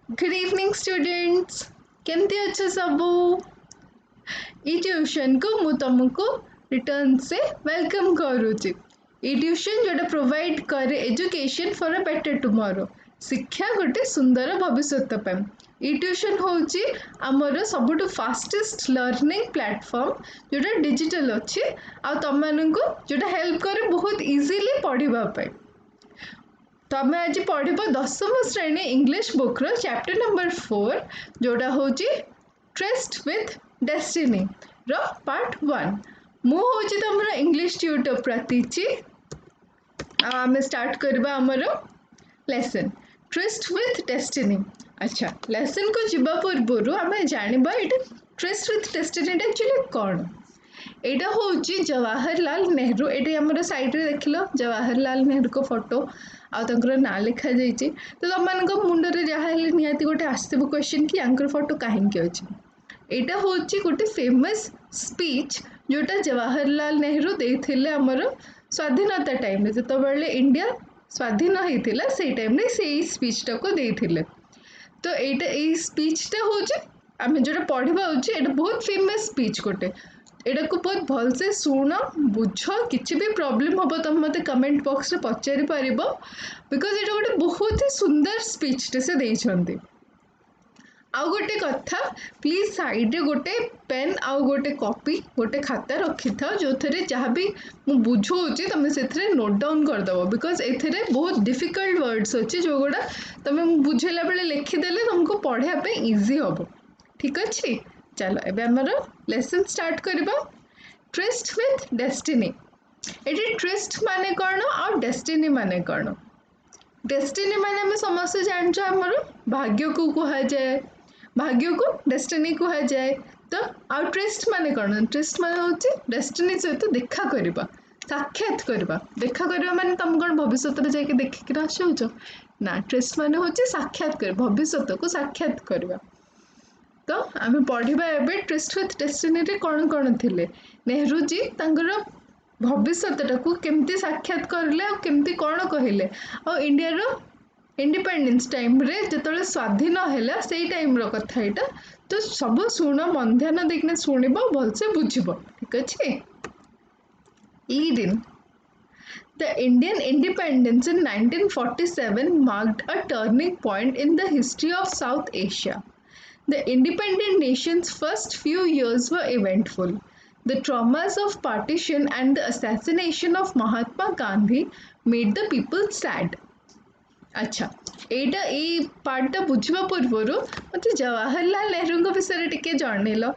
Good evening students केमती अच्छे सबू ई ट्यूशन को मु तुमको रिटर्न से वेलकम करुच्ची ई ट्यूशन जोटा प्रोवाइड करे education for a better tomorrow शिक्षा गोटे सुंदर भविष्य ई ट्यूशन होची आमर सबुठ फास्टेस्ट लर्निंग प्लेटफॉर्म जोटा डिजिटल अच्छी आ तुम मानू जोटा हेल्प करे बहुत इजीली पढ़ाई तमें आज पढ़ दशम श्रेणी इंग्लिश बुक्र चैप्टर नंबर 4 जोटा हूँ ट्रस्ट विथ डेस्टिनी रो पार्ट 1 मु हूँ तुम इंग्लिश ट्यूटर प्रतीचि आम स्टार्ट करबा हमर लेसन ट्रस्ट विथ डेस्टिनी। अच्छा लेसन को जीवा पूर्व आम जानवा ये ट्रस्ट विथ डेस्टिनी एक्चुअली कौन एटा हूँ जवाहरलाल नेहरू ये आम साइड देख लो जवाहरलाल नेहरू को फोटो आर ना लिखा जाइए तो तुम मान मुंडे जहाँ निहाती गोटे आसव क्वेश्चन कि यांकर फोटो कहीं अच्छी यहाँ हूँ गोटे फेमस स्पीच जोटा जवाहरलाल नेहरू देते आमर स्वाधीनता टाइम जो इंडिया स्वाधीन होता से टाइम से स्पीचटा को देते तो यही स्पीचटा हूँ आम जो पढ़ा ये बहुत फेमस स्पीच गोटे एटा को बहुत भल से शुण बुझ किसी भी प्रॉब्लम हम तुम मत कमेंट बॉक्स रे पचारि पार बिकज ये गोटे बहुत ही सुंदर स्पीचटे से देइछंती। आउ गोटे कथा प्लीज साइड रे गोटे पेन आउ गोटे कॉपी गोटे खाता रखी था जो थे जहाँ भी मुझे बुझाऊँगी तुम से नोट डाउन करदेव बिकज ए बहुत डिफिकल्ट वर्ड्स अच्छे जो गुड़ा तुम बुझेला बेले लिखिदेले तुमको पढ़ाई इजी हम ठीक अच्छे। चलो एबे हमर लेसन स्टार्ट करबा ट्रस्ट विथ डेस्टिनी। ये ट्रस्ट माने कौन और डेस्टिनी माने कौन डेस्टिनी माने हमें समस्त जानछ हमर भाग्य को कहा जाए भाग्य को डेस्टिनी कहा जाए तो आ ट्रस्ट माने कौन ट्रस्ट माने होची डेस्टिनी सहित देखा करबा साक्षात करबा देखा करबा माने तुम कौन भविष्य रे जाके देखिक आसुच ना ट्रस्ट माने होची साक्षात कर भविष्य को साक्षात करबा। तो आम पढ़ा एवं ट्रस्ट विथ डेस्टिनी रे कौन कौन थे नेहरू जी तांकर भविष्यटा को केमती साक्षात करले केमती कौन कहले आ इंडिया रो इंडिपेंडेंस टाइम रे जो स्वाधीन है से टाइम रो कथा यहाँ तो सब शुण मन ध्यान देखना शुणब भलसे बुझब ठीक अच्छे। ई दिन The Indian independence in 1947 marked a turning point in the history of South Asia. The independent nation's first few years were eventful. The traumas of partition and the assassination of Mahatma Gandhi made the people sad. अच्छा एटा ए पार्टा बुझवा पूर्वर मत जवाहरलाल नेहरू विषय टिके जानल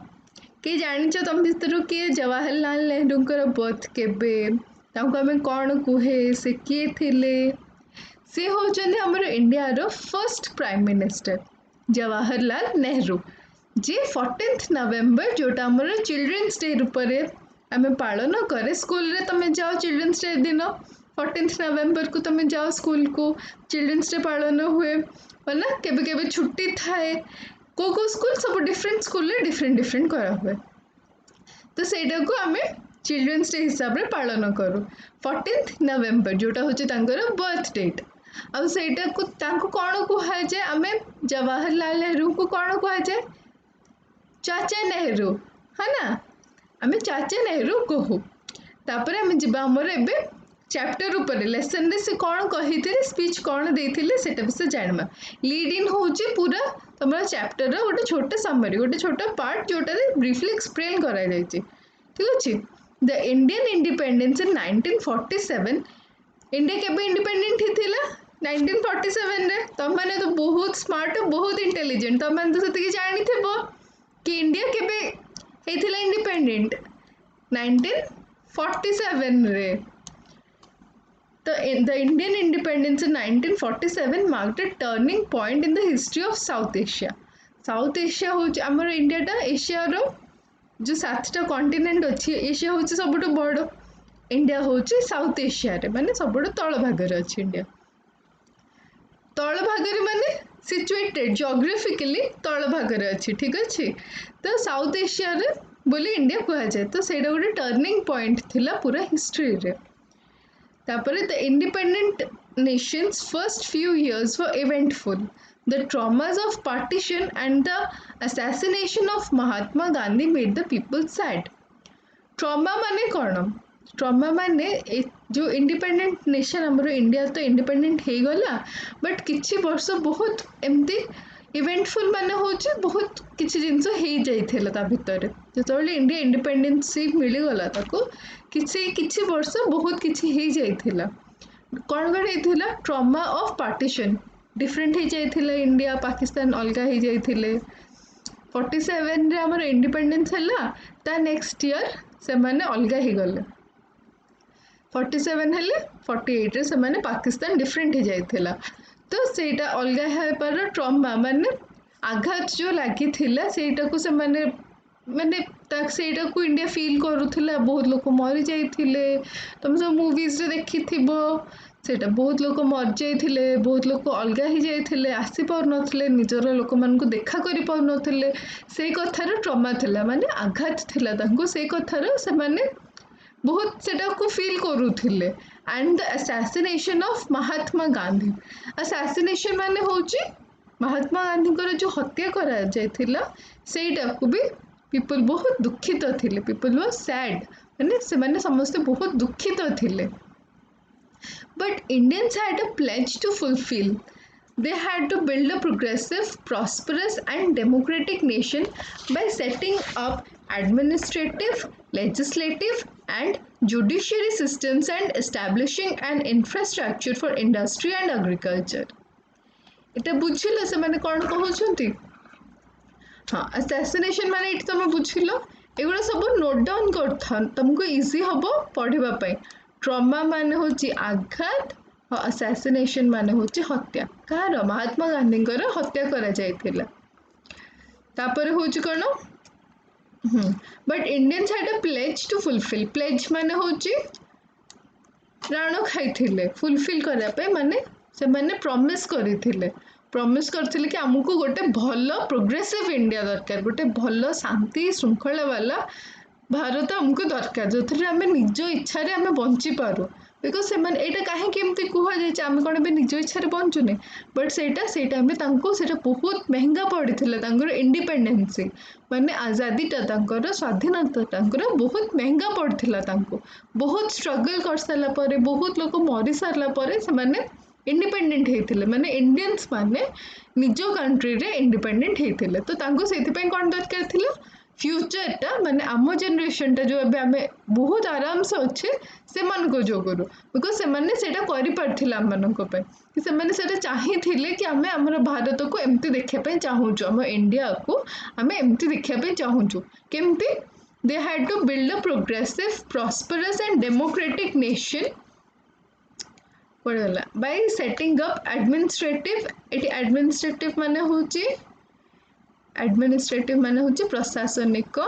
कि जानिच तुम भितर किए Jawaharlal Nehru birth केबे आम कौन कहे से किए थिले से होचंदी हमर इंडिया रो first prime minister Jawaharlal Nehru ji 14 November जोटा आम चिल्ड्रेन्स डे रूप में आम पालन करे स्कूल रे तुम जाओ चिल्ड्रेन्स डे दिन 14 नवेम्बर को तुम जाओ स्कूल को चिल्ड्रेन्स डे पालन हुए ना केबे केबे छुट्टी थाए को स्कूल सब डिफरेंट स्कूल रे डिफरेंट डिफरेंट करा हुए तो सेटा को आम चिल्ड्रेन्स डे हिसाब से पालन करूँ 14 नवेम्बर जोटा हूँ बर्थ डेट आउ सेटा को कौन कह जाए आम जवाहरलाल नेहरू को कौन कह जाए चाचा नेहरू है ना आम चाचा नेहरू कहू तापर आम जा आमर ए चैप्टर ऊपर लेसन रे से कौन कही स्पीच कौन देते से विषय जानवा लीड इन हूँ पूरा तुम चैप्टर गोटे छोटे समरी गोटे छोट पार्ट जोटा ब्रीफली एक्सप्लेन करा ठीक अच्छे। The Indian independence in 1947 India केबे इंडिपेंडेंट होता 1947 रे तुम मैंने तो बहुत स्मार्ट बहुत इंटेलिजेंट तुम मैंने तो से जानी कि इंडिया केबे होता इंडिपेंडेंट 1947 रे तो the Indian independence in 1947 marked a turning point in the history of south Asia हूँ आमर इंडियाटा एशिया रो जो 7टा कॉन्टिनेंट अच्छी एशिया हूँ सब बड़ इंडिया हूँ साउथ एशिया रे माने सब तल भागर अच्छी इंडिया तल भागर माने सिचुएटेड जियोग्राफिकली तल भागर अच्छी ठीक अच्छे तो साउथ एशिया रे बोली इंडिया कह जाए तो सेटा गोटे टर्निंग पॉइंट थिला पूरा हिस्ट्री रे तापर the independent Nations first few years were eventful The traumas of partition and the assassination of Mahatma Gandhi made the people sad. Trauma माने कौन? ट्रॉमा माने जो इंडिपेंडेंट नेशन आमर इंडिया तो इंडिपेंडेंट हो गला बट किछि वर्ष बहुत एमती इवेंटफुल माने होची बहुत किछि जिंस हो जाइथिला ता भितर जेतबेले इंडिया इंडिपेंडेंसी मिलीगला ताको किछि किछि वर्ष बहुत किछि हो जाइथिला कौन कौन होइथिला ट्रॉमा ऑफ पार्टीशन डिफरेंट हो जाइथिला इंडिया पाकिस्तान अलगा हो जाइथिले 47 रे हमर इंडिपेंडेंस हैला ता नेक्स्ट ईयर से माने अलगा ही गले 47 हेले 48 रे से माने पाकिस्तान डिफरेंट हो जाइथिला तो सेटा अलगा है पर ट्रॉमा माने आघात जो लागी थिला सेटा को से माने तक सेटा को इंडिया फील करूथिला बहुत लोग मरि जाइथिले तुम सब मूवीज रे देखिथिबो सेटा बहुत लोग मर जाइथिले बहुत लोग अलगा ही जाइथिले आसी पार नथिले निजर लोक मान को देखा करि पार नथिले से कथार ट्रॉमा थिला माने आघात थिला तांको से कथार से माने बहुत सेटा को फील करूथिले and the assassination of Mahatma Gandhi assassination माने होची महात्मा गांधी को जो हत्या करा जाइथिला सेटा को भी पीपल बहुत दुखित थिले पीपल वर सैड माने से माने समस्त बहुत दुखित थिले but Indians had a pledge to fulfill. They had to build a progressive, prosperous, and democratic nation by setting up administrative, legislative, and judiciary systems and establishing an infrastructure for industry and agriculture. এটা বুঝিল ସେମାନେ କ'ଣ କହୁଛନ୍ତି हाँ assassination माने ଏଠି ତମେ ବୁଝିଲ ଏଗୁଡ଼ା ସବୁ ନୋଟ୍ ଡାଉନ୍ କରିଥାଅ ତମକୁ ଇଜି ହବ ପଢ଼ିବା ପାଇଁ ट्रॉमा माने होची आघात और असैसिनेशन माने होची हत्या कार महात्मा गांधी हत्या करा जाइथिला तापर होची कोन but Indians had a pledge to fulfil pledge माने होची राण खाइथिले फुलफिल करा पे माने से माने प्रॉमिस करथिले कि हमको गोटे भलो प्रोग्रेसिव इंडिया दरकार गोटे भलो शांति श्रृंखला वाला भारत हमको दरकार जो थे आम निज इच्छा आम बंची पारू बिकज से यहाँ कहीं कह जाए आम कौन निज इच्छा बंचुने बट से टाइम बहुत महंगा पड़ी इंडिपेंडेंसी माने आजादीटा स्वाधीनता बहुत महंगा पड़ता बहुत स्ट्रगल कर सारापर बहुत लोग मरी सारापर से इंडिपेंडेंट होते माने इंडियंस माने निज कंट्री रे इंडिपेंडेंट होते तो से कौन दरकार थिला फ्यूचरटा माने आम जेनेरेशन टा जो एबे आमे बहुत आराम से अच्छे से मन को जो करू बिकॉज से माने सेटा करि पारथिला हम मन को पे कि से माने सेटा चाहि थिले कि आमे हमर भारत को एम्ति देखै पे चाहू छु हम इंडिया को आमे एम्ति देखै पे चाहू छु केम्ति they had to build a progressive prosperous and democratic nation पड़ला बाय सेटिंग अप एडमिनिस्ट्रेटिव माने होची एडमिनिस्ट्रेटिव माने होची प्रशासनिक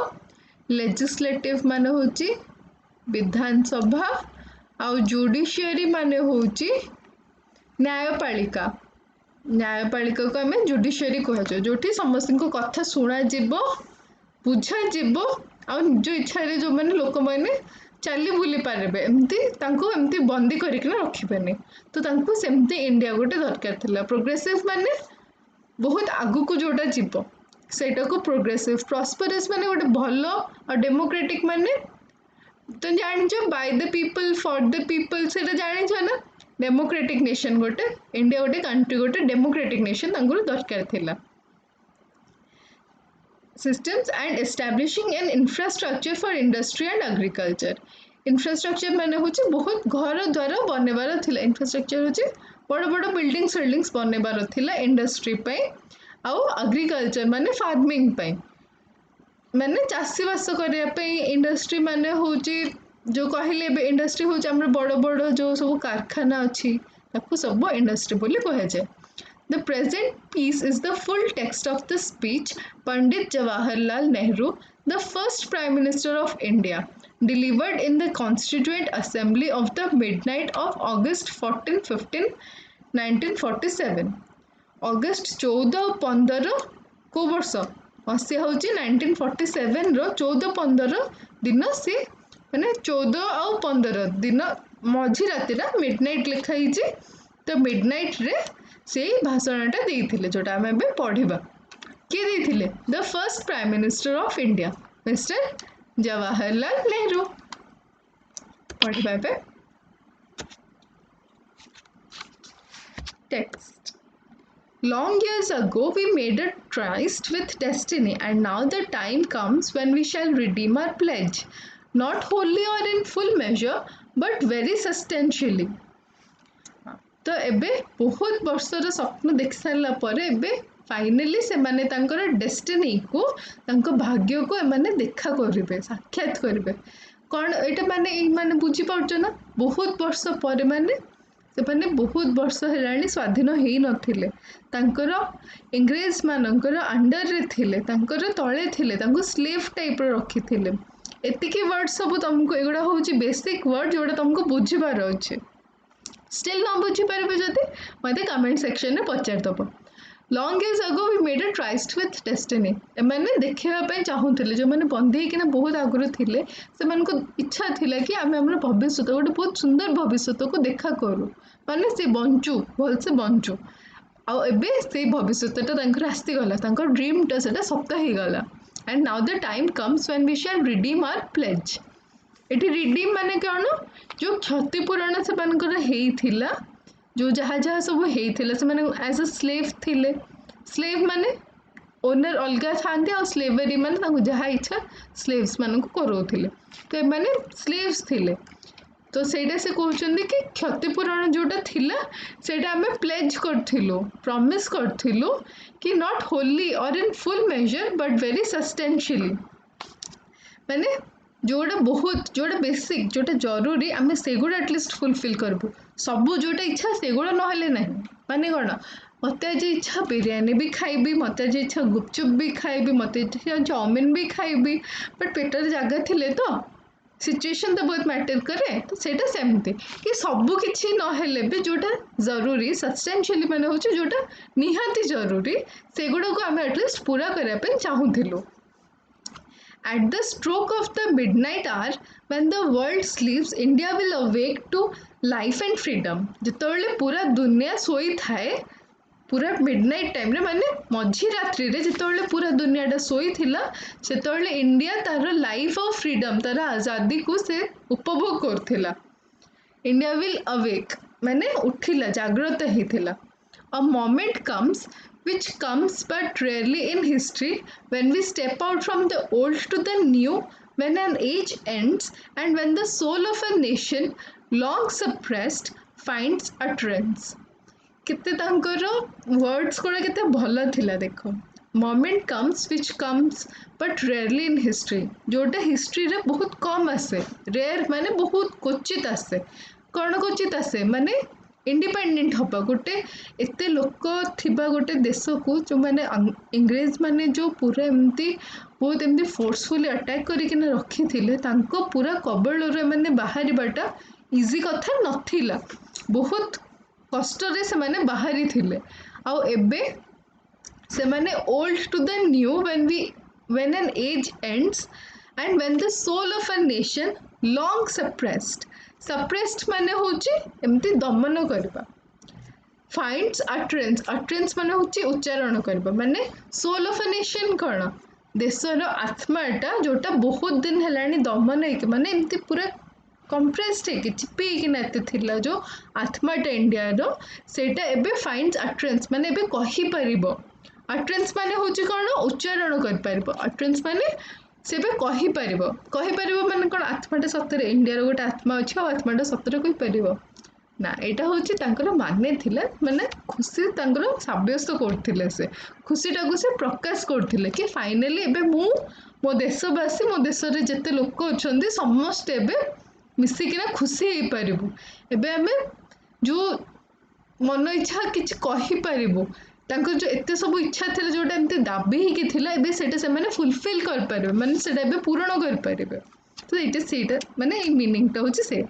लेजिस्लेटिव माने होची विधानसभा आउ जुडिशियरी माने होची न्यायपालिका को आमे जुडिशियरी कहजो जोठी समस्त को कथा सुना जीवो बुझा जीवो आ निज इच्छा जो माने लोक माने चली बुली पारे एमती तांको एमती बंदी करिकना रखिबेनी तो तांको सेमती इंडिया गोटे दरकार थिला प्रोग्रेसिव माने बहुत आगु को जोटा जीवो सेटा को प्रोग्रेसिव प्रॉस्परस माने गोटे भलो और डेमोक्रेटिक माने तो जानिछ by the people for the people सेटा जानिछ ना डेमोक्रेटिक नेशन गोटे इंडिया गोटे कंट्री गोटे डेमोक्रेटिक नेशन तांगुर दरकार थिला systems and establishing an infrastructure for industry and agriculture infrastructure माने होची बहुत घर द्वार बनेबार थिला infrastructure होची बड़ बड़ बिल्डिंग्स बनेबार थिला इंडस्ट्री पे आउ एग्रीकल्चर माने फार्मिंग पे माने चाषी बास करिया पे इंडस्ट्री माने होची जो कहले बे इंडस्ट्री होची हमर बड़ बड़ जो सब कारखाना अछि ताको सब इंडस्ट्री बोली कहे जाय The present piece is the full text of the speech Pandit Jawaharlal Nehru, the first Prime Minister of India, delivered in the Constituent Assembly of the midnight of August 14-15, 1947. August 14-15 को वर्ष मसीहा होची 1947 रो 14-15 दिन से माने 14 और 15 दिन मझी राति मिडनाइट लिखा तो मिडनाइट रे से भाषणटा देइथिले जोटा आमे बे पढ़िबा किए देइथिले the first prime minister of India mister Jawaharlal Nehru पढ़िबा बे text Long years ago, we made a tryst with destiny, and now the time comes when we shall redeem our pledge, not wholly or in full measure, but very substantially. तो एबे बहुत वर्षर स्वप्न देख सारा पर एबे फाइनली से माने तांकर डेस्टिनी को तांको भाग्य को एमाने देखा करिवे साक्षात करिवे कौन एटा माने बुझी पाउछ ना बहुत वर्ष पर माने से बहुत वर्ष हेलाणी स्वाधीन हेई नथिले तांकर इंग्रेज मानकर अंडर रे थिले तांकर तळे थिले तांको स्लेव टाइप रो रखिथिले एतिकी वर्ड सब तुमको एगुड़ा होची बेसिक वर्ड जोड़ा तुमको बुझिबार अछि स्टिल न बुझी पारे जदि मते कमेंट सेक्शन में पचार दब long years ago we made a tryst with destiny एमाने देखिबा चाहूले जो मैंने बंधी कि बहुत आगुरी थिले से इच्छा थिला कि आम आम भविष्य गोटे बहुत सुंदर भविष्य को देखा करूँ माने से बंचु भलसे बंचु आबे से भविष्यटा आसीगला ड्रीमटा से सत होगला and now the time comes when we shall redeem our pledge एटी रिडीम माने कौन जो क्षतिपूरण से जो जहाँ जहाँ सब होता से एज अ स्लेव थिले स्लेव माने ओनर अलग था और स्लेवरी माने जहाँ इच्छा स्लेव्स मान कराउथिले तो माने स्लेव्स थिले तो सेटा से कहते कि क्षतिपूरण जोटा थिला सेटा आमे प्लेज करथिलु प्रॉमिस करथिलु कि not wholly or in full measure but very substantially माने जोड़ा बहुत जोड़ा बेसिक जोटा जरूरी आम से गुड़ा एटलिस्ट फुलफिल करबू सबू जोटा इच्छा से गुड़ा नहेले ना माने कौन मत आज इच्छा बिरियानी भी खाइबी मत आज इच्छा गुपचुप भी खाइबी मत इच्छा चाउमिन भी खाइबी बट पेटर जगह थिले तो सिचुएशन तो बहुत मैटर करे तो सेटा सेमती कि सबू किछि नहेले भी जोटा जरूरी सब्सटेंशियली माने होचे जोटा निहाती जरूरी सेगुड़ा को आम एटलिस्ट पूरा करने पे चाहूथिलु At the stroke of the midnight hour, when the world sleeps, India will awake to life and freedom. जितोले पूरा दुनिया सोई थाए पूरा मिडनाइट टाइम रे माने मझी रात्रि रे जितोले पूरा दुनियाटा सोई थिला सेतोले इंडिया तार लाइफ और फ्रीडम तार आजादी को से उपभोग करथिला इंडिया विल अवेक माने उठिला जागृत हिथिला a moment comes which comes but rarely in history when we step out from the old to the new when an age ends and when the soul of a nation long suppressed finds utterance किते तांकर words कोड़ा किते भल थिला देखो moment comes which comes but rarely in history जोटा history रे बहुत कम आसे रेयर माने बहुत क्वचित आसे कौन क्वचित आसे माने इंडिपेंडेंट हवा गोटे एत लोक थिबा गोटे देश को जो मैंने इंग्रेज माने जो पूरा एमती बहुत एमती फोर्सफुली अटैक करके रखी थिले तांको पूरा कबल मैंने बाहर बाटा इजी कथा नथिला बहुत कष्ट से माने बाहरी थिले आउ एबे से माने old to the new when an age ends and when the soul of a nation long suppressed माने होची एमती दमन करबा finds utterance माने होची उच्चारण करबा माने soul of a nation कौन देशर आत्माटा जोटा बहुत दिन हेलानी दमन है माने एमती पूरा कंप्रेस्ड है कि चिपी कि नाते थिला जो आत्माटा इंडिया रो सेटा एबे फाइंड्स अटरेंस माने एबे कहि परिबो अटरेंस माने होची कोन उच्चारण कर परिबो अटरेंस माने से एबे कहि परिबो माने कोन आत्माटा सतरे इंडिया रो गोटे आत्मा अछि और आत्माटा सतरे कहि परिबो ना एटा होची तांकर माने थिला माने खुशी तांकर साब्यस्त करथिले से खुशीटा को से प्रकाश करथिले कि फाइनली एबे मो देशवासी मो देश रे जते लोक अछंदी समस्त एबे मिसिकिना खुशी हो पारिबु एबे आमे जो मन इच्छा किछि कहि पारिबु तांकर जो एते सब इच्छा थिला जोटा एमते दाबी ही कि थिला एबे सेटा से माने फुलफिल कर पारिबे माने सेटा एबे पूर्ण कर पारिबे तो इट इज सेटा माने ए मीनिंग ता होछि से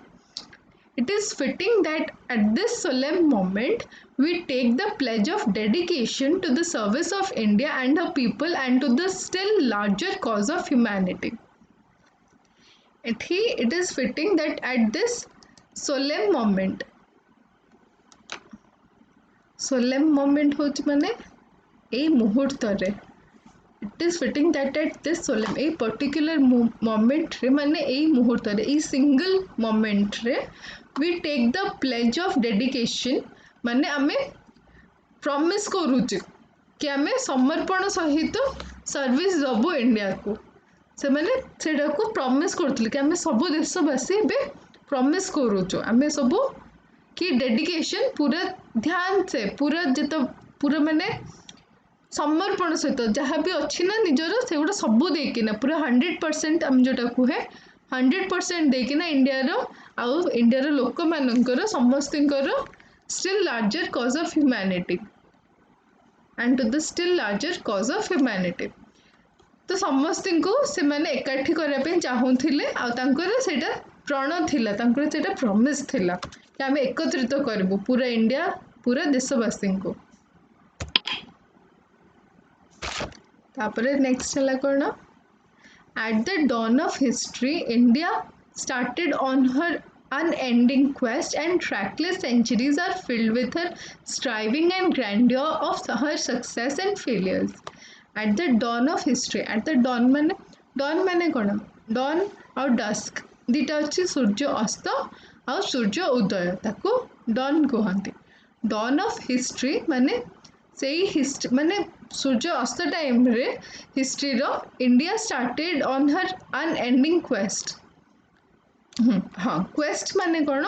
it is fitting that at this solemn moment we take the pledge of dedication to the service of India and her people and to the still larger cause of humanity it is fitting that at this solemn moment solemn moment होच माने ए मुहूर्त रे it is fitting that at this solemn ए particular moment रे माने ए मुहूर्त रे ए सिंगल मोमेंट रे we take the pledge of dedication माने आमे प्रॉमिस करूचे कि आमे समर्पण सहित सर्विस दबो इंडिया को से माने सेटा को प्रॉमिस करथले कि आमे सब देशवासी बे प्रॉमिस करूचो आमे सब कि डेडिकेशन पूरा ध्यान से पूरा जित पूरा माने समर्पण सहित जहाँ भी अच्छी ना निजर से गुड़ा सब देकिना पूरा 100% आम जोटा कहे 100% देकिना इंडिया लोक मानकर समस्त still larger cause of humanity and to the still larger cause of humanity तो समस्त को से माने एकाठी करने चाहूले आटा प्रण थिला सेटा प्रॉमिस थिला कि आम एकत्रित करूँ पूरा इंडिया पूरा देशवासी को तापरे नेक्स्ट है कौन at the dawn of history India started on her unending quest and trackless centuries are filled with her striving and grandeur of her success and failures at the dawn of history at the dawn माने कौन dawn और dusk दीटा अच्छी सूर्य अस्त और सूर्य उदय ताको dawn कहते dawn of history माने से हिस्ट्री माने सूर्य अस्त टाइम रे हिस्ट्री रो India started on her unending quest हाँ क्वेस्ट माने कौन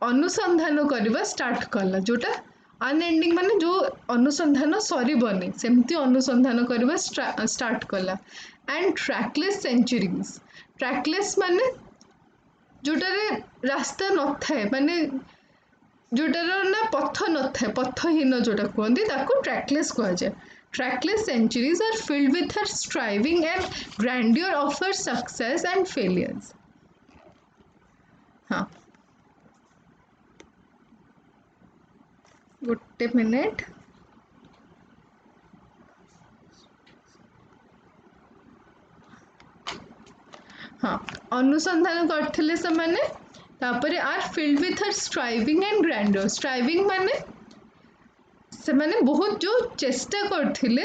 अनुसंधान करवा स्टार्ट कला जोटा अनएंडिंग माने जो अनुसंधान सरीबनी सेमती अनुसंधान करवा स्टार्ट कला एंड ट्रैकलेस सेंचुरीज ट्रैकलेस माने जोटारे रास्ता न थाए माने जोटार ना पथ न थाए पथहीन जोटा कहते ताको ट्रैकलेस कह जाए trackless centuries are filled with her striving and grandeur of her success and failures हाँ गोटे मिनिट हाँ अनुसंधान करथिले से माने तापरे are filled with her striving and grandeur striving माने से माने बहुत जो चेष्टा करथिले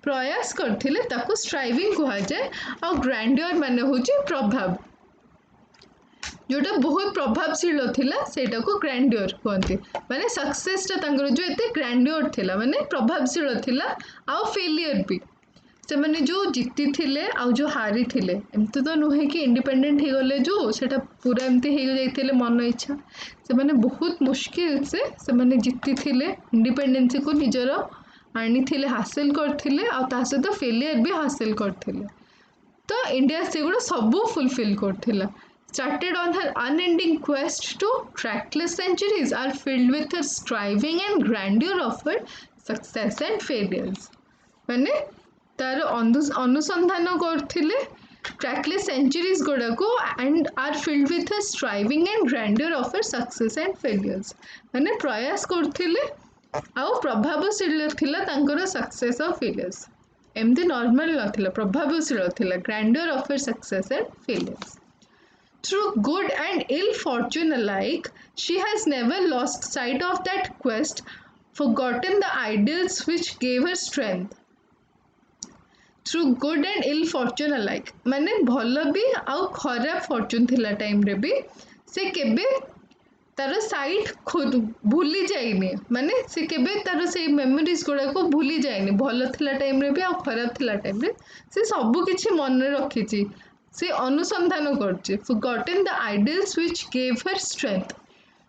प्रयास करथिले ताको स्ट्राइविंग कहा जाए और ग्रैंडियर माने होची प्रभाव जोटा बहुत प्रभावशील थिला सेटा को ग्रैंडियर कहते माने सक्सेसटा तांकर जो एते ग्रैंडियर थिला माने प्रभावशील थिला आ फेलियर भी से माने जो जीती थिले आ जो हारी थिले एमती तो नुहे कि इंडिपेंडेंट हो गले जो सेटा पूरा एमती हो जाइथिले मन इच्छा से माने बहुत मुश्किल से माने जीती थिले इंडिपेंडेंस को निजर आनी थिले हासिल करथिले आ ता सहित फेलियर भी हासिल करथिले तो इंडिया से गुड़ा सब fulfil करथिला started on her unending quest to trackless centuries are filled with her striving and grandeur of her success and failures माने तार अनुसंधान करथिले trackless centuries गुड़ा को and are filled with her striving and grandeur of her success and failures माने प्रयास करथिले आउ प्रभावशील थिला तांकर सक्सेस और फेलियर्स एमती नॉर्मल नथिला प्रभावशील थिला grandeur of her success and failures Through good and ill fortune alike, she has never lost sight of that quest, forgotten the ideals which gave her strength. Through good and ill fortune alike, माने भल भी आउ खराब Fortune थिला time रे भी से केबे तार साइट खुद भूली जाइनी माने से केबे तार से मेमोरीज गुड़ा को भूली जाइनी भल थिला टाइम रे भी आउ खराब थिला टाइम रे से सब किछि मन रखिछि से अनुसंधान करछे forgotten the ideals which gave her strength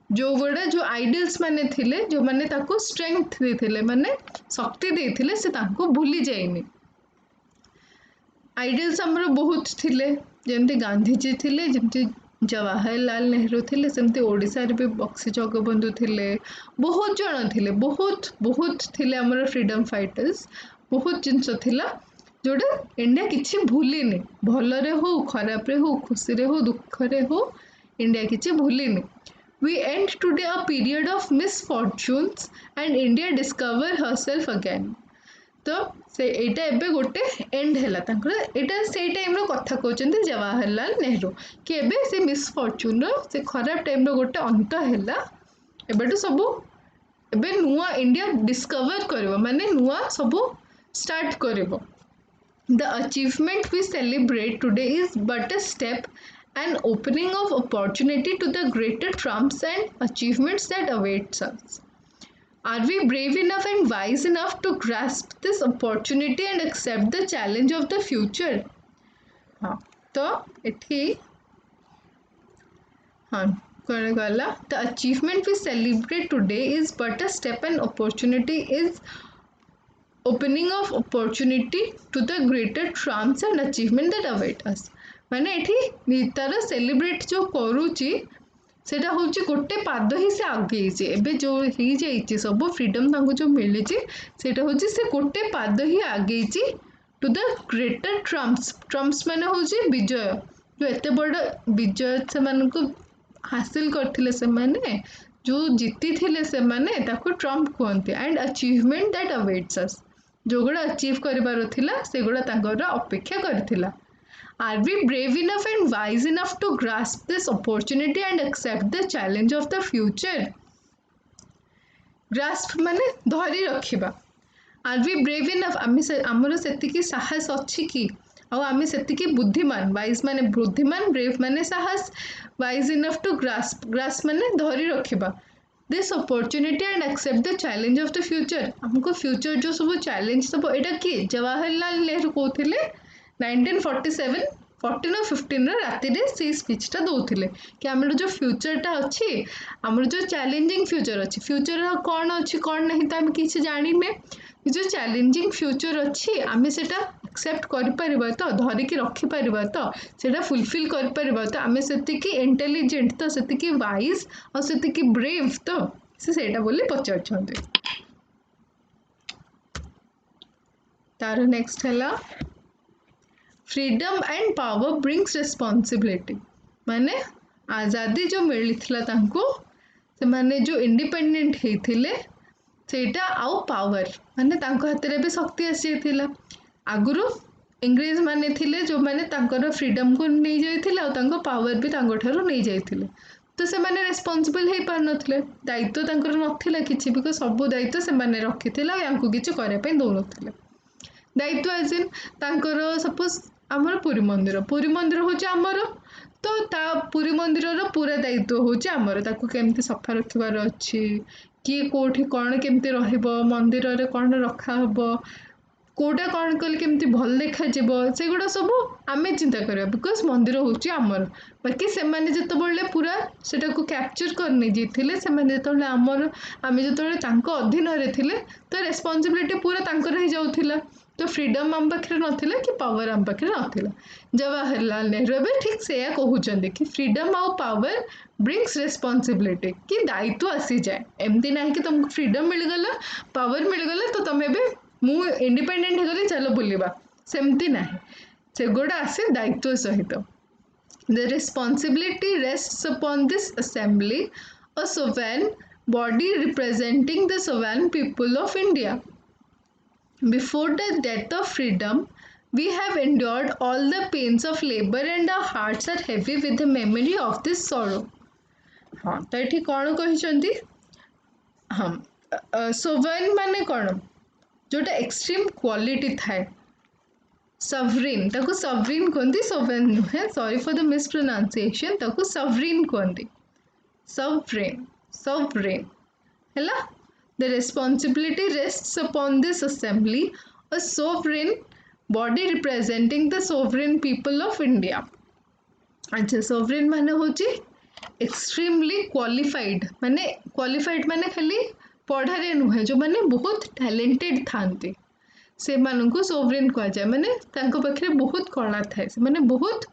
जो गुड़ा जो आइडियल्स माने थिले जो माने ताको स्ट्रेंथ देथिले माने शक्ति देथिले से ताको भूली जाइनी आइडियल्स हमरो बहुत थिले जेमती गांधी जी थिले जेमती जवाहरलाल नेहरू थिले सेमती ओडिसा रे भी बक्सी जगबंधु थिले बहुत जण थिले बहुत थिले हमरो फ्रीडम फाइटर्स बहुत जिंस थिला जोड़ा इंडिया किसी भूलिनी भलरे हो खराब रे हो खुशी रे हो दुख रे हो इंडिया किसी भूलिनी we end today a period of misfortunes and India discover herself again तो से एटा एबे गोटे एंड हैला तांकर एटा से टाइम रो कथा कहउचंती जवाहरलाल नेहरू कि एबे से मिसफॉर्च्यून रो से खराब टाइम रो गोटे अंत हैला एबेटू सब एबे नुआ इंडिया डिस्कवर करिवो माने नुआ सब start करिवो. The achievement we celebrate today is but a step, an opening of opportunity to the greater triumphs and achievements that awaits us. Are we brave enough and wise enough to grasp this opportunity and accept the challenge of the future? हाँ तो एठी हाँ कौन गला the achievement we celebrate today is but a step and opportunity is opening of opportunity to the greater triumphs and achievement that await us. माने एठी तार celebrate जो करूची सेटा होची गोटे पाद ही से आगे एबे जो ही जाइए सब फ्रीडम तांको जो मिली सेटा होची से गोटे पाद ही आगे to the greater triumphs triumphs माने होची विजय जो एते बड़ विजय से मानको हासिल करथिले से माने जो जीती थिले से माने ताको ट्रम्प कहते एंड अचीवमेंट दैट अवेट्स अस जो गुड़ा अचीव करिबार थिला से गुड़ा तांकर अपेक्षा करथिला. Are we brave enough and wise enough to grasp this opportunity and accept the challenge of the future? Grasp माने धरी रखिबा. Are we brave enough आमर सेतिकी साहस अछि कि आउ आमे सेतिकी बुद्धिमान वाइज माने बुद्धिमान ब्रेव माने साहस वाइज enough to grasp माने धरी रखिबा this opportunity and accept the challenge of the future. हमको फ्यूचर जो सब चैलेंज सब एटा कि जवाहरलाल नेहरू कहथिले 1947 14 और 15 राति रे सी स्पीचटा दउथिले कि हमर जो फ्यूचरटा अछि हमर जो चैलेंजिंग फ्यूचर अछि फ्यूचर कोन अछि कोन नहीं त हम किछ जानि ने जो चैलेंजिंग फ्यूचर अछि आमे सेटा एक्सेप्ट कर परिबा तो धरि कि रखि परिबा तो सेटा फुलफिल कर परिबा तो आमे सेति कि इंटेलिजेंट तो सेति कि वाइज और सेति कि ब्रेव तो से सेटा बोली पचार छंते. तार नेक्स्ट हला freedom and power brings responsibility माने आजादी जो मिलिथिला तांको से माने जो इंडिपेंडेंट हेथिले सेटा आउ पावर माने तांको हातरे भी शक्ति आसी थिला आगुरु इंग्रेज माने थिले जो माने तांकर फ्रीडम को नहीं जाइथिले आ तांको पावर भी तांको ठारो नहीं जाइथिले तो से माने रिस्पांसिबल हे पार नथिले दायित्व तांकर नथिला किछि बिको सब दायित्व से माने रखिथिला यांको किछि करे पे दो नथिले दायित्व एजिन तांकर सपोज आमर पुरी मंदिर होची आमर तो ता पुरी मंदिर रो पूरा दायित्व होची आमर ताको केमती सफा रखिबार अछि किए कोठी कौन केमती रहिबो मंदिर रे कौन रखा हबो कोटा कौन कल केमती भल देखा जीवो सेगुड़ा सब आमे चिंता करिया बिकॉज मंदिर होची आमर बाकी से माने जतो बळले पूरा सेटा को कैप्चर करने जेथिले से माने जतो आमर आमे जतो तांको अधीन रे थिले तो रिस्पांसिबिलिटी पूरा तांकर ही जाउथिला तो फ्रीडम आम पाखे नथिला कि पावर आम पाखे नथिला. जवाहरलाल नेहरू भी ठीक से कहउचंदी कि फ्रीडम आउ पावर ब्रिंग्स रिस्पांसिबिलिटी कि दायित्व आसी जाए एमती ना कि तुमको फ्रीडम मिल गला पावर मिल गला तो तमे भी मु इंडिपेंडेंट हो गली चलो बुलिबा सेमती ना से गोड़ा आसे दायित्व सहित. The responsibility rests upon this assembly, a sovereign body representing the sovereign people of India. Before the death of freedom, we have endured all the pains of labor and our hearts are heavy with the memory of this sorrow. हाँ तो ये कौन कही हाँ sovereign माने कौन जोटा extreme quality थाए सवरीन ताको सवरीन कहते सोवरेन नुहे सॉरी फॉर द मिसप्रोनाउंसिएशन ताको सवरीन कहते सवरेन सवरेन हैला. The responsibility rests upon this assembly, a sovereign body representing the sovereign people of India. अच्छा sovereign माने होची extremely qualified माने खाली पढ़ारे नुहे जो माने बहुत talented थांती से मानन को sovereign कहा जाए माने तांको पाखरे बहुत कला थाए से माने बहुत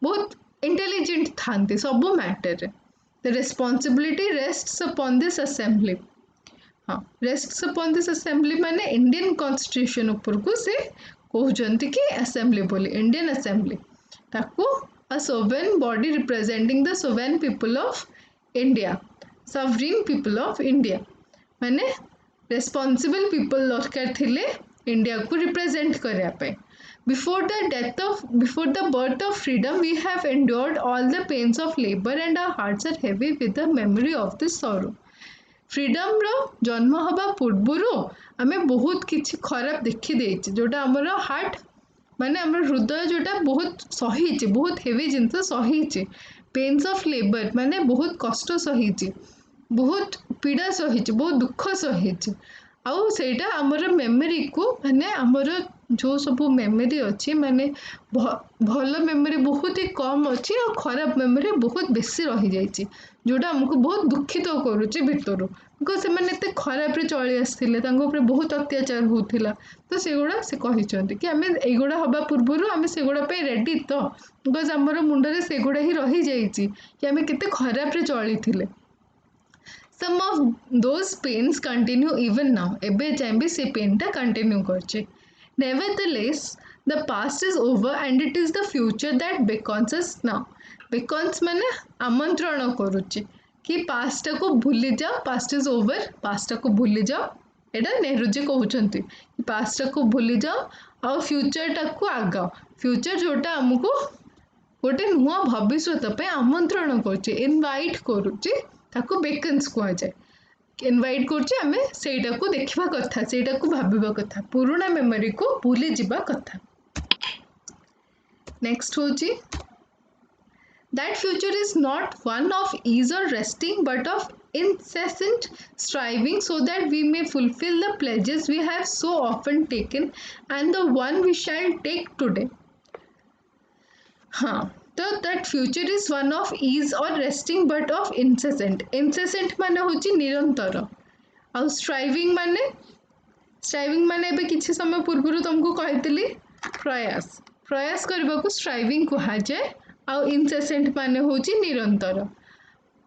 बहुत intelligent थांती सब मैटर रे. The responsibility rests upon this assembly. हाँ रेस्ट्स अपॉन दिस असेंबली माने इंडियन कॉन्स्टिट्यूशन ऊपर को से कहउचंती कि असेंबली बोली इंडियन असेंबली ताको a sovereign body representing the sovereign people of India sovereign people of India माने रेस्पॉन्सिबल पीपल दरकार थिले इंडिया को रिप्रेजेंट करिया पे. Before the birth of freedom, we have endured all the pains of labor and our hearts are heavy with the memory of this sorrow. Freedom रो जन्म हवा पूर्वरु आमे बहुत किछि खराब देखि देछि जोटा हमर हार्ट माने हमर हृदय जोटा बहुत सहीचे बहुत हेवी जिनस सहीचे पेन्स ऑफ लेबर माने बहुत कष्ट सहीचे बहुत पीड़ा सहीचे बहुत दुख सहीचे आउ सेटा हमर मेमोरी को माने हमर जो सब मेमोरी अच्छी माने भल मेमोरी बहुत ही कम अच्छी और खराब मेमोरी बहुत बेसी रही जाइए जोटा हमको बहुत दुखित करुच्चे भितर बिकज से खराब चली आसते बहुत अत्याचार होता तो सेगुड़ा से कहते कि आम युड़ा हवा पूर्वर आम सेगुड़ा रेडी तो बिकज आमर मुंडे सेगुड़ा ही रही जाइए कि आम के खराब चली थे some of those pains continue even now ebe jaye भी से पेन टा कंटिन्यू करछे nevertheless the past is over and it is the future that beckons us now beckons माने आमंत्रण करुच्चे कि पास्ट को भूली जाओ पास्ट इज ओवर पास्ट को भूली जाओ एटा नेहरू जी कहउछंती कि पास्ट को भूली जाओ और फ्यूचर टा को आगाओ फ्यूचर जोटा हमको गोटे नुआ भविष्य पे आमंत्रण करछे इनवाइट करुच्चे ताको बेकन्स कह जाए इनवाइट करछे आमे सेटा को देखिबा कथा सेटा को भाबिबा कथा पुराना मेमोरी को भूली जिबा कथा नेक्स्ट होची that future is not one of ease or resting but of incessant striving so that we may fulfill the pledges we have so often taken and the one we shall take today हाँ तो that future is one of is और resting but of incessant माने होची निरंतर आउ striving माने एबे किछि समय पूर्व तुमको कहतली प्रयास प्रयास करबा को स्ट्राइविंग कहा जाए आउ इनसेसेंट माने होची निरंतर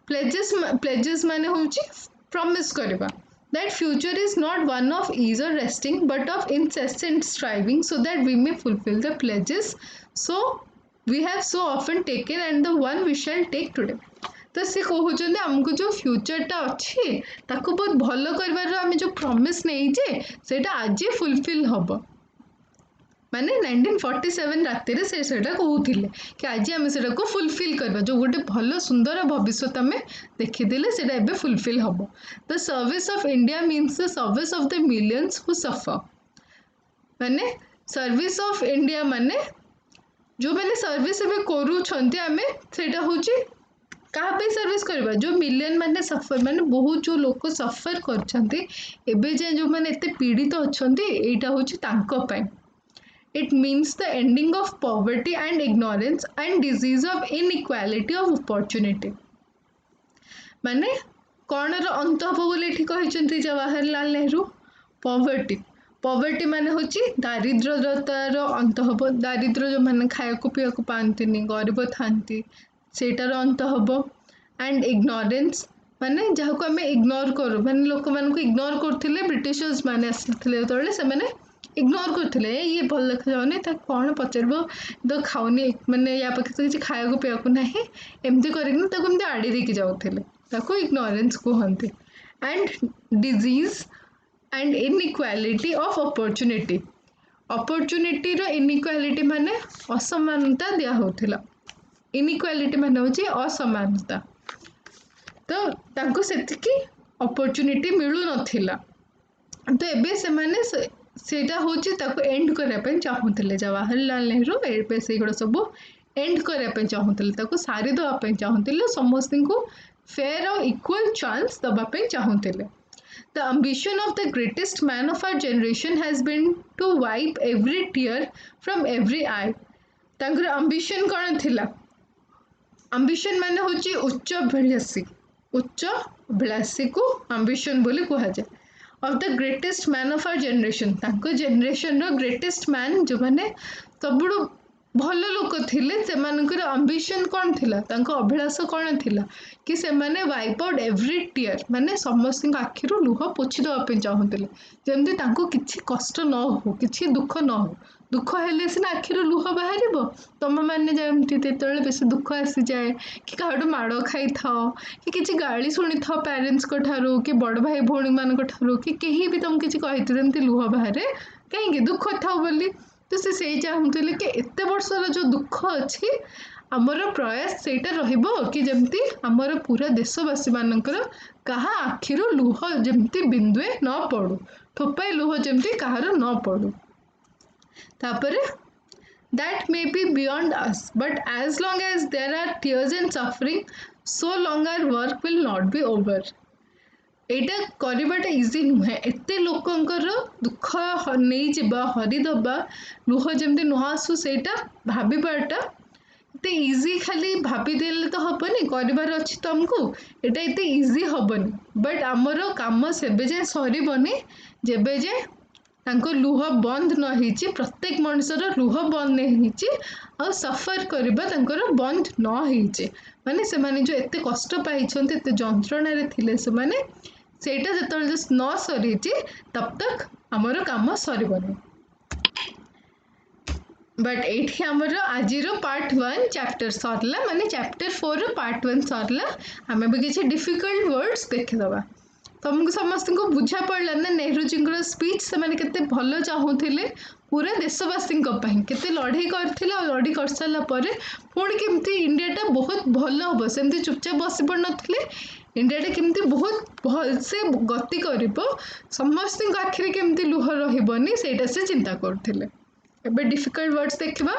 प्लेजेस माने होची प्रॉमिस करबा that future is not one of ease or resting but of incessant striving so that we may fulfill the pledges so we have so often taken and the one we shall take today तो से कहते आमको जो फ्यूचरटा अच्छी ताको बहुत भल कर आम जो प्रॉमिस नहीं जे सेटा आज फुलफिल हम माने 1947 राति से कहते कि आज आम से फुलफिल करवा जो गोटे भल सुंदर भविष्य आम देखीदे से फुलफिल हम the service of India means the service of the millions who suffer माने सर्विस ऑफ इंडिया माने जो मैंने सर्विस एवं करूँ आमे सेटा होची कहाँ पे सर्विस करवा जो मिलियन माने सफर माने बहुत जो लोग सफर करछंती एबे जे जो माने एते पीड़ित अछंती एटा होची तांको पय it means the ending of poverty and ignorance and disease of inequality of opportunity माने कौन अंत हम बोले कहते जवाहरलाल नेहरू पॉवर्टी माने होची दारिद्रतार अंत हम दारिद्र जो मैंने खाया पीवा को पाती गरीब थांती सेटार अंत हम एंड इग्नोरेंस माने जहाँ को आम इग्नोर करूँ माने लोक मान इग्नोर करते ब्रिटिशर्स मैंने आसते से इग्नोर करते ये भल देखा जाऊनी कौन पचार तो खाऊनी माने या पाखे तो किसी खाया पीवा ना एमती करके आड़ी देकी जाऊे इग्नोरेंस कहते and disease and inequality of opportunity रो इनइक्वालिटी माने असमानता दिया होथिला इनइक्वालिटी माने होची असमानता तो तांको सेतिकी अपॉर्चुनिटी मिलु नथिला तो एबे से माने सेटा होची ताको एंड करया पे चाहुतले जवाहरलाल नेहरू एबे सेगुडा सब एंड करया पे चाहुतले ताको सारी दवा पे चाहुतले समस्त को फेयर और इक्वल चांस दबा पे चाहुतले The ambition of the greatest man of our generation has been to wipe every tear from every eye. तांकर ambition कौन थिला? Ambition माने होची उच्च अभिलाषी को ambition बोली कहा जाए. Of the greatest man of our generation, तांको generation रो greatest man जो माने सबुडो भल लोक थिले से आंबिशन कौन थिला तांको अभिलाष कौन थिला कि से माने वाइप आउट एवरी टीयर माने समस्त आखिर लुह पोछि देवाई चाहूले जमती तांको किछि कष्ट न हो किछि दुख न हो दुख हेले सिना आखिर लुह बाहर तुम मैंने जमती बेस दुख आसी जाए कि काठू माड़ खाई थाओ कि किसी गाली शुणी था पेरेन्ट्स ठारू कि बड़ भाई भौणी मान ठारू कि कहीं भी तुम किसी कही लुह बाहर कहीं दुख था बोली तो से चाहूले कि एत वर्षर जो दुख अच्छी आमर प्रयास सेटा रहिबो कि जमती आमर पूरा देशवासी मानकर कहा आखिरु लुह जमती बिंदुए न पड़ू ठोपाए लुह जमती कहार न पड़ू तापरे that may be beyond us but as long as there are tears and suffering so long our work will not be over Etah Karwata easy नुहे एते लोकंकर दुख नहीं जिबा हरिदबा लुह जमती नुह आसु सेटा भाबिबाटा एते इजी खाली भाभी देले तो हबनी करिवार अछि तुमको एटा एते इजी हबनी बट आमर काम सेबे जे सरीबनी जेबे जे तांको लुह बंद न होईची प्रत्येक मनुष्यर लुह बंद नहीं होईची और सफर करबा तांकर बंद न होईची माने से माने जो एते कष्ट पाइछन्ते एते जंत्रणा रे थिले से माने सेटा जतल जस न सरीची तब तक हमर काम सरीबनी बट एठी हमर आजिरो पार्ट 1 चैप्टर सरला माने चैप्टर 4 रो पार्ट 1 सरला हमें भी किछि डिफिकल्ट वर्ड्स देखि दबा तुमको समस्त को बुझा पड़ा ना नेहरू जी स्पीच से मैंने केते भल चाहूले पूरा देशवासी केते लड़ाई करते लड़ाई कर सारा पुणी केमती इंडियाटा बहुत भल हम सेमती चुपचाप बस पड़ नथिले इंडियाटा केमती बहुत भलसे गति कर समस्त आखिरी केमती लुह रही सेटा से चिंता करथिले एबे डिफिकल्ट वर्ड्स देखिबा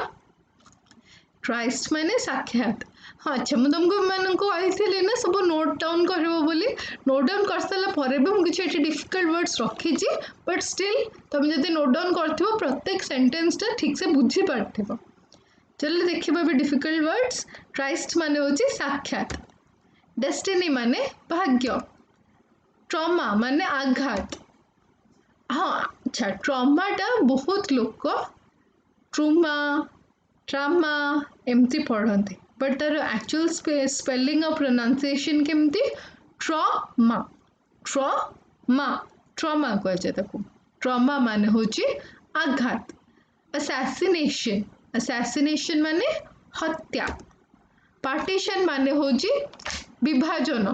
क्राइस्ट माने साक्षात हाँ अच्छा मुझे तुमको मानक कही ना सब नोट डाउन कर नोट डाउन कर सारा भी मुझे डिफिकल्ट वर्ड्स रखी बट स्टिल तुम जब नोट डाउन कर प्रत्येक सेंटेंसटा ठीक से बुझी पार चलो देखिए भी डिफिकल्ट वर्ड्स क्राइस्ट माने होची साक्षात डेस्टिनी माने भाग्य ट्रॉमा माने आघात हाँ अच्छा ट्रॉमाटा बहुत लोक ट्रूमा ट्रामा एमती पढ़ते बट तार एक्चुअल स्पेलिंग और प्रोनाउंसिएशन केमती ट्रॉमा ट्रॉमा ट्रॉमा कहुए ट्रॉमा माने होची आघात असैसिनेशन असैसिनेशन माने हत्या पार्टीशन माने होची विभाजन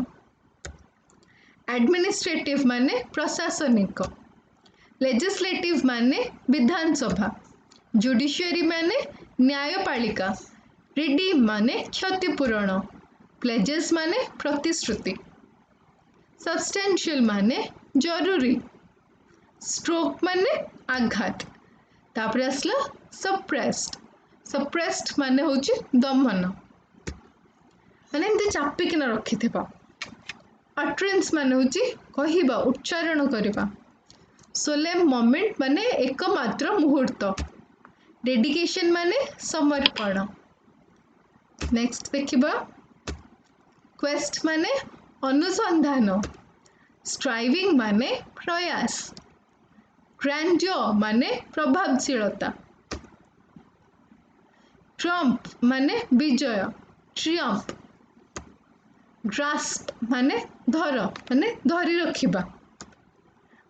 एडमिनिस्ट्रेटिव माने प्रशासनिक लेजिस्लेटिव माने विधानसभा जुडिशियरी माने न्यायपालिका रिडीम माने क्षतिपूरण प्लेजेस माने प्रतिश्रुति सब्सटेंशियल माने जरूरी स्ट्रोक माने आघात तापर आसला सप्रेस्ड सप्रेस्ड माने होची दमन माने एमती चापिकिना रखिथिबा अट्रेंस माने होची कहिबा उच्चारण करिबा सोलेम मोमेंट माने एकमात्र मुहूर्त डेडिकेशन माने समर्पण नेक्स्ट देखिबा क्वेस्ट माने अनुसंधान स्ट्राइविंग माने प्रयास ग्रैंडियर माने प्रभावशीलता ट्रम्प माने विजय ट्रियम्फ ग्रास्प माने धर माने धरी रखिबा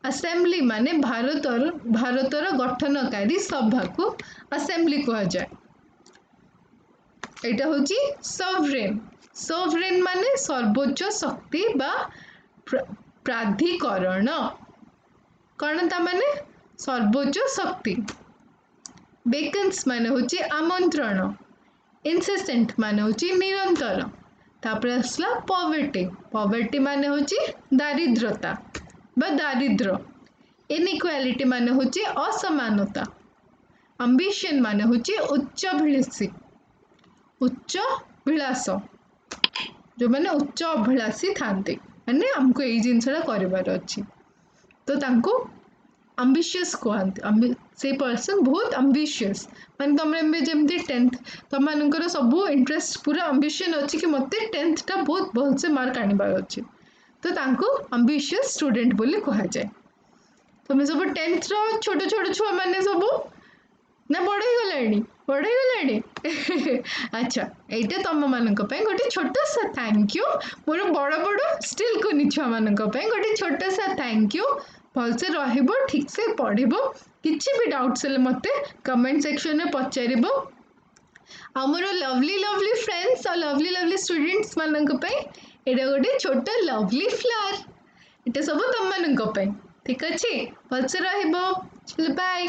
असेंबली माने भारतर गठनकारी सभा को असेंबली कहा जाए एटा होची सॉवरेन सॉवरेन माने सर्वोच्च शक्ति बा प्राधिकरण कौन ता माने सर्वोच्च शक्ति बेकन्स माने होची आमंत्रण इनसेसेंट माने होची निरंतर तापर आसला पॉवर्टी पॉवर्टी माने होची दारिद्रता बा दारिद्र इनइक्वालिटी माने होची असमानता अम्बिशन माने होची उच्च विलास जो माने उच्च अभिलाषी थांते माने हमको एई जिनसडा करिवार अछि तो तांको अम्बिशियस कहते से पर्सन बहुत अम्बिशियस माने तुम जमती 10th तुम मानकर सब इंटरेस्ट पूरा अम्बिशन अच्छी कि मत 10th टा बहुत भलसे मार्क आनिबार अच्छी तो तांको अम्बिशियस स्टूडेंट बोली कहा जाए तुम सब 10th रो छोट छोट छुआ माने सब ना बढ़ई गलानी अच्छा एटा तुम मानक पई गोटे छोट सा थैंक यू मोर बड़ बड़ स्टिल कोनी छुआ मानक पई गोटे छोट सा थैंक यू भलसे रहिबो ठीक से पढ़िबो किछि भी डाउट्स हेले मते कमेंट सेक्शन में पचारिबो आमर लवली लवली फ्रेंड्स और लवली लवली स्टूडेंट्स मानक पई एटा गोटे छोट लवली फ्लावर एटा सब तुम मानक पई ठीक अछि भलसे रहिबो चलो बाय।